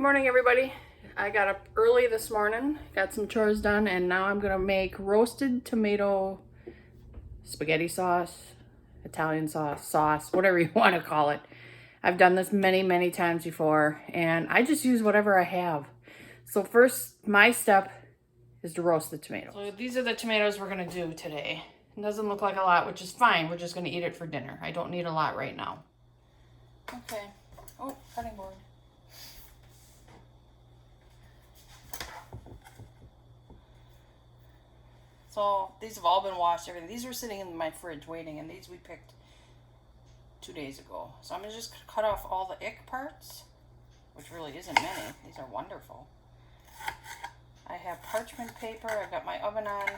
Good morning, everybody. I got up early this morning, got some chores done, and now I'm gonna make roasted tomato spaghetti sauce, Italian sauce, whatever you want to call it. I've done this many times before, and I just use whatever I have. So first, my step is to roast the tomatoes. So these are the tomatoes we're gonna do today. It doesn't look like a lot, which is fine. We're just gonna eat it for dinner. I don't need a lot right now. Okay. Oh, cutting board. So these have all been washed, everything. These were sitting in my fridge waiting, and these we picked 2 days ago. So I'm gonna just cut off all the ick parts, which really isn't many. These are wonderful. I have parchment paper. I've got my oven on.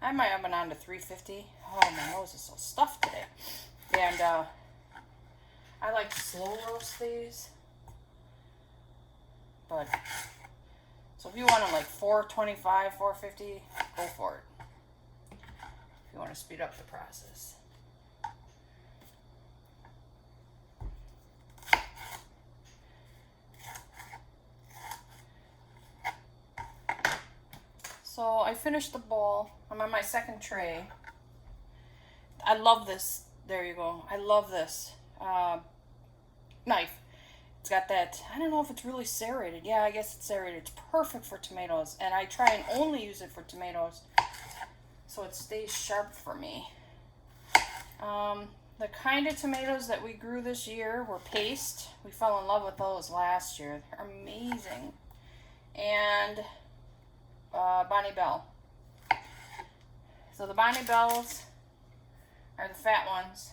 I have my oven on to 350. Oh, my nose is so stuffed today. And I like to slow roast these. But so if you want them like 425, 450, go for it. If you want to speed up the process. So I finished the bowl. I'm on my second tray. I love this. There you go. I love this knife. It's got that, I don't know if it's really serrated. Yeah, I guess it's serrated. It's perfect for tomatoes. And I try and only use it for tomatoes, so it stays sharp for me. The kind of tomatoes that we grew this year were paste. We fell in love with those last year. They're amazing. And Bonnie Bell. So the Bonnie Bells are the fat ones.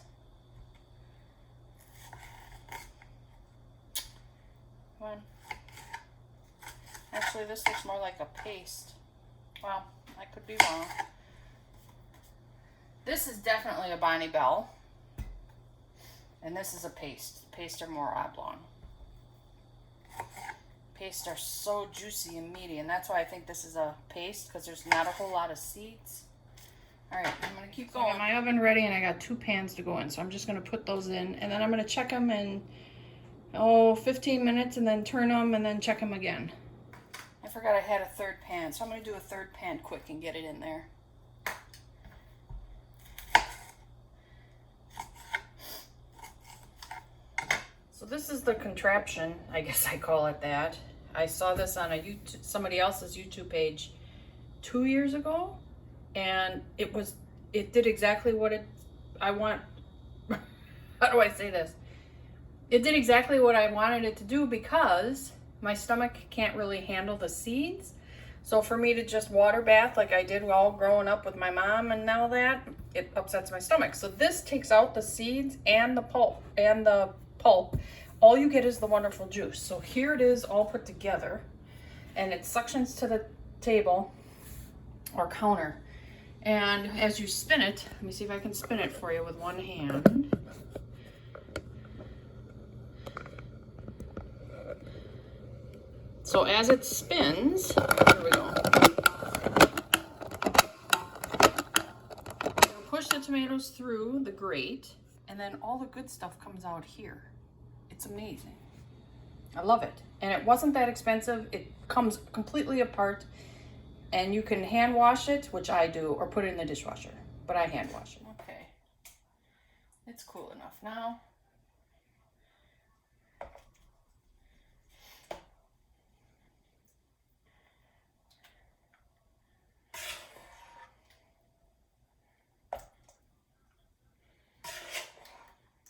One. Actually, this looks more like a paste. Well, I could be wrong. This is definitely a Bonnie Bell. And this is a paste. Paste are more oblong. Paste are so juicy and meaty, and that's why I think this is a paste, because there's not a whole lot of seeds. All right, I'm gonna keep going. I got my oven ready, and I got 2 pans to go in, so I'm just gonna put those in, and then I'm gonna check them in 15 minutes, and then turn them, and then check them again. I forgot I had a third pan, so I'm gonna do a third pan quick and get it in there. So this is the contraption, I guess I call it that. I saw this on somebody else's YouTube page 2 years ago, and it did exactly what I want. How do I say this? It did exactly what I wanted it to do, because my stomach can't really handle the seeds. So for me to just water bath like I did while growing up with my mom and all that, it upsets my stomach. So this takes out the seeds and the pulp. All you get is the wonderful juice. So here it is all put together, and it suctions to the table or counter. And as you spin it, let me see if I can spin it for you with one hand. So as it spins, here we go. You push the tomatoes through the grate, and then all the good stuff comes out here. It's amazing. I love it. And it wasn't that expensive. It comes completely apart, and you can hand wash it, which I do, or put it in the dishwasher, but I hand wash it. Okay. It's cool enough now.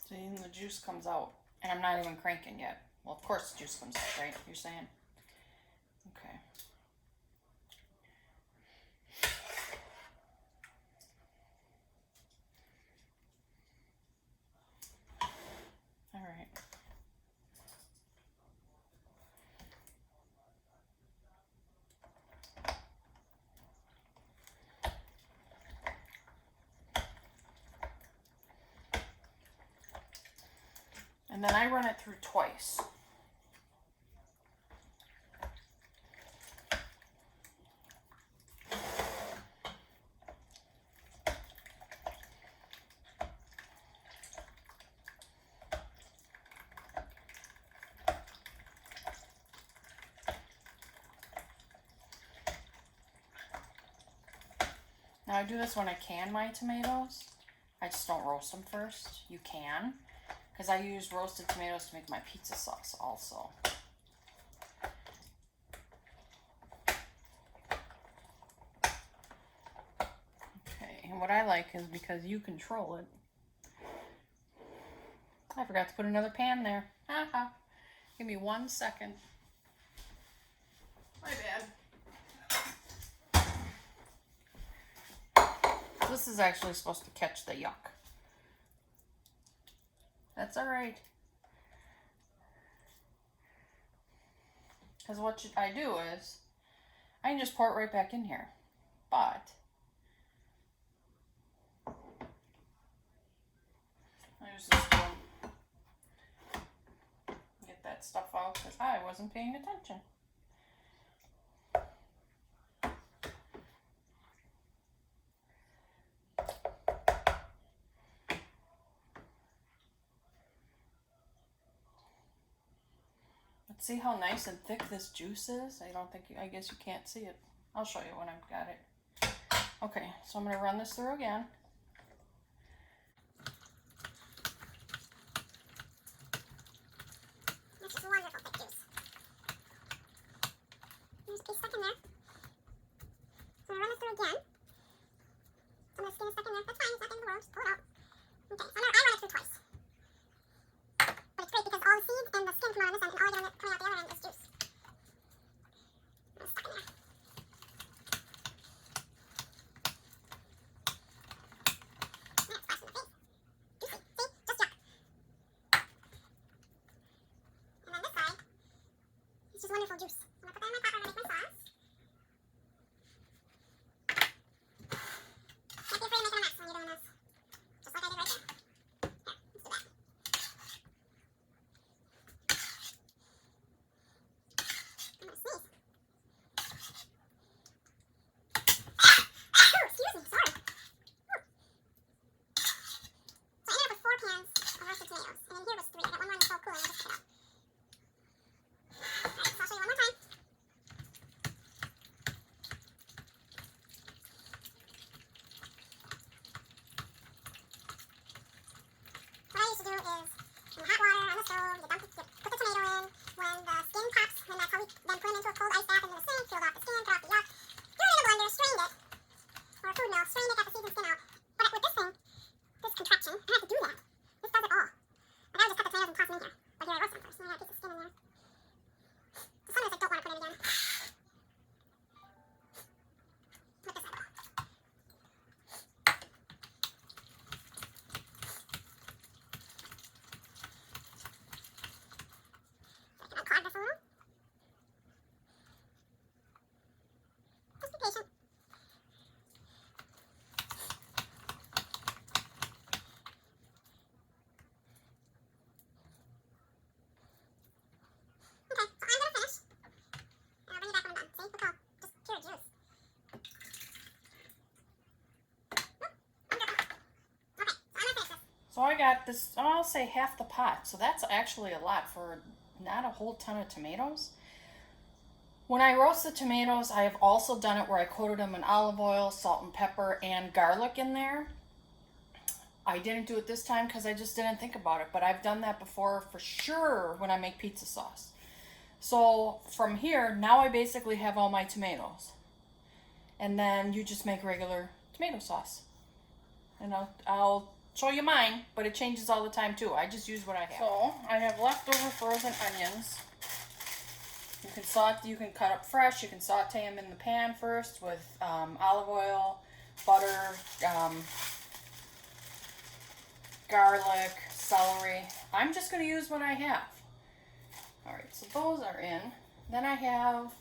See, and the juice comes out, and I'm not even cranking yet. Well, of course the juice comes out, right? You're saying? Okay. All right. And then I run it through twice. Now I do this when I can my tomatoes. I just don't roast them first. You can, because I use roasted tomatoes to make my pizza sauce also. Okay, and what I like is because you control it. I forgot to put another pan there. Haha. Give me 1 second. My bad. This is actually supposed to catch the yuck. That's all right. Because what I do is, I can just pour it right back in here. But, I use this spoon. Get that stuff out because I wasn't paying attention. See how nice and thick this juice is? I guess you can't see it. I'll show you when I've got it. Okay, so I'm gonna run this through again. That's just wonderful thick juice. There's a piece stuck in there. So I'm gonna run this through again. Some of the skin is stuck in there. That's fine, it's not the end of the world. Just pull it out. Okay, so I run it through twice. But it's great because all the seeds and the skin come out on this end, and all I get coming out the other end is juice. It's stuck in there. That's splash in the face. Juicy. See? Just yuck. And on this side, it's just wonderful juice. I'm going to put that in my pot when I make my sauce. Can't be afraid of making a mess when you're doing this. Just like I did right there. Here, let's do that. I'm gonna sneeze. Oh, excuse me, sorry. Whew. So I ended up with 4 pans of roasted tomatoes, and in here was 3. I got one so cool, and I just took it out. Alright, so I'll show you one more time. What I used to do is, in hot water on the stove, you put the tomato in. When the skin pops, and that's how we then put them into a cold ice bath into the sink, peeled off the skin, cut off the yuck, threw it in a blender, strained it, or a food mill, strained it, got the seeds and skin out. But with this thing, this contraption, I have to do that. This does it all. I gotta just cut the tomatoes and toss them in here. But here I roast them first, and I got a piece of skin in there. So some of this I don't want to put in again. With this I will. Can I clog this a little? Just be patient. Okay, so I'm gonna finish. And I'll bring you back when I'm done. See? Look how just pure juice. Nope, I'm good. Okay, so I'm gonna finish this. So I got this, I'll say half the pot. So that's actually a lot for not a whole ton of tomatoes. When I roast the tomatoes, I have also done it where I coated them in olive oil, salt and pepper, and garlic in there. I didn't do it this time because I just didn't think about it, but I've done that before for sure when I make pizza sauce. So from here, now I basically have all my tomatoes. And then you just make regular tomato sauce. And I'll show you mine, but it changes all the time too. I just use what I have. So I have leftover frozen onions. You can cut up fresh. You can saute them in the pan first with olive oil, butter, garlic, celery. I'm just going to use what I have. All right, so those are in. Then I have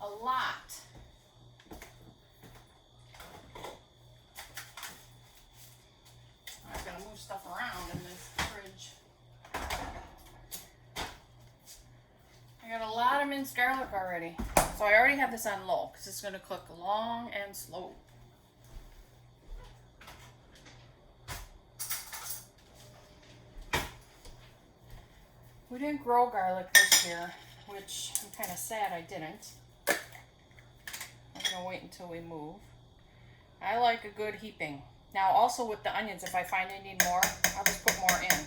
a lot. I'm going to move stuff around in this fridge. I got a lot of minced garlic already. So I already have this on low because it's going to cook long and slow. We didn't grow garlic this year, which I'm kind of sad I didn't. I'm going to wait until we move. I like a good heaping. Now also with the onions, if I find I need more, I'll just put more in.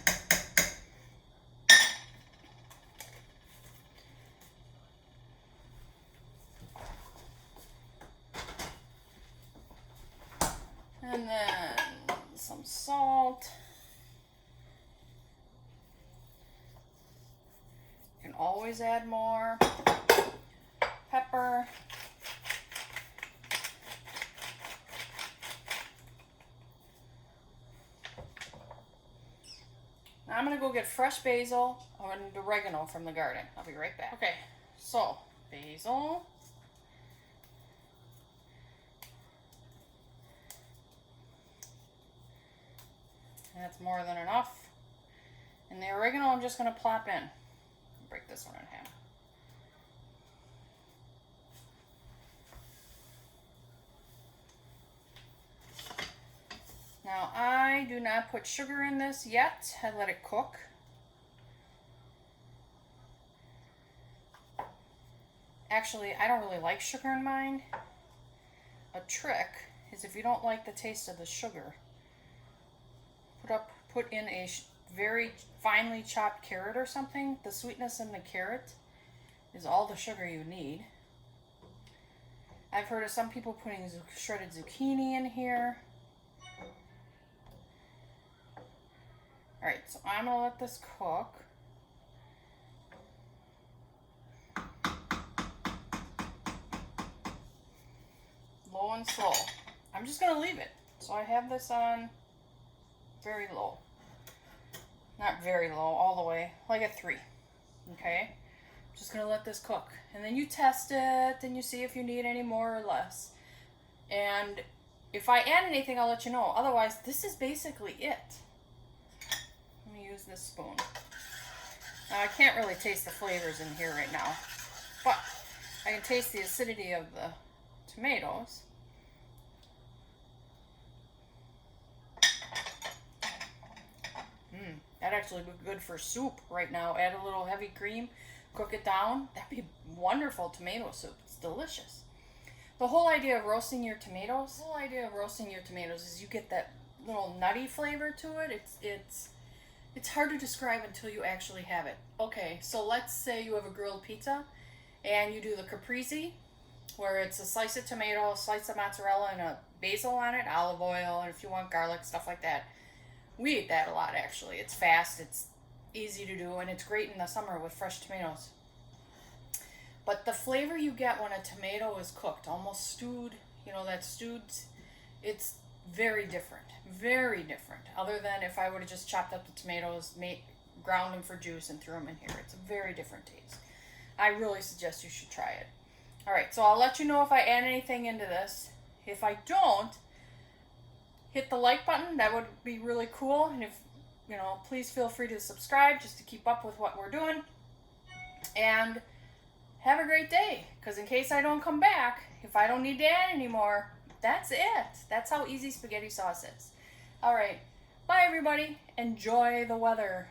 And then some salt. You can always add more. Pepper. Now I'm gonna go get fresh basil and oregano from the garden. I'll be right back. Okay, so basil. That's more than enough. And the oregano I'm just gonna plop in. Break this one in half. Now I do not put sugar in this yet. I let it cook. Actually, I don't really like sugar in mine. A trick is if you don't like the taste of the sugar, put in a very finely chopped carrot or something. The sweetness in the carrot is all the sugar you need. I've heard of some people putting shredded zucchini in here. Alright, so I'm going to let this cook. Low and slow. I'm just going to leave it. So I have this on very low. Not very low, all the way, like a 3. Okay? Just going to let this cook. And then you test it and you see if you need any more or less. And if I add anything, I'll let you know. Otherwise, this is basically it. Let me use this spoon. Now, I can't really taste the flavors in here right now, but I can taste the acidity of the tomatoes. That'd actually be good for soup right now. Add a little heavy cream, cook it down. That'd be wonderful tomato soup. It's delicious. The whole idea of roasting your tomatoes, is you get that little nutty flavor to it. It's hard to describe until you actually have it. Okay, so let's say you have a grilled pizza and you do the caprese, where it's a slice of tomato, a slice of mozzarella, and a basil on it, olive oil, and if you want garlic, stuff like that. We eat that a lot, actually. It's fast, it's easy to do, and it's great in the summer with fresh tomatoes. But the flavor you get when a tomato is cooked, almost stewed, you know, that stewed, it's very different. Very different. Other than if I would have just chopped up the tomatoes, ground them for juice, and threw them in here. It's a very different taste. I really suggest you should try it. Alright, so I'll let you know if I add anything into this. If I don't, hit the like button. That would be really cool. And if, you know, please feel free to subscribe just to keep up with what we're doing. And have a great day. Because in case I don't come back, if I don't need to add anymore, that's it. That's how easy spaghetti sauce is. Alright, bye everybody. Enjoy the weather.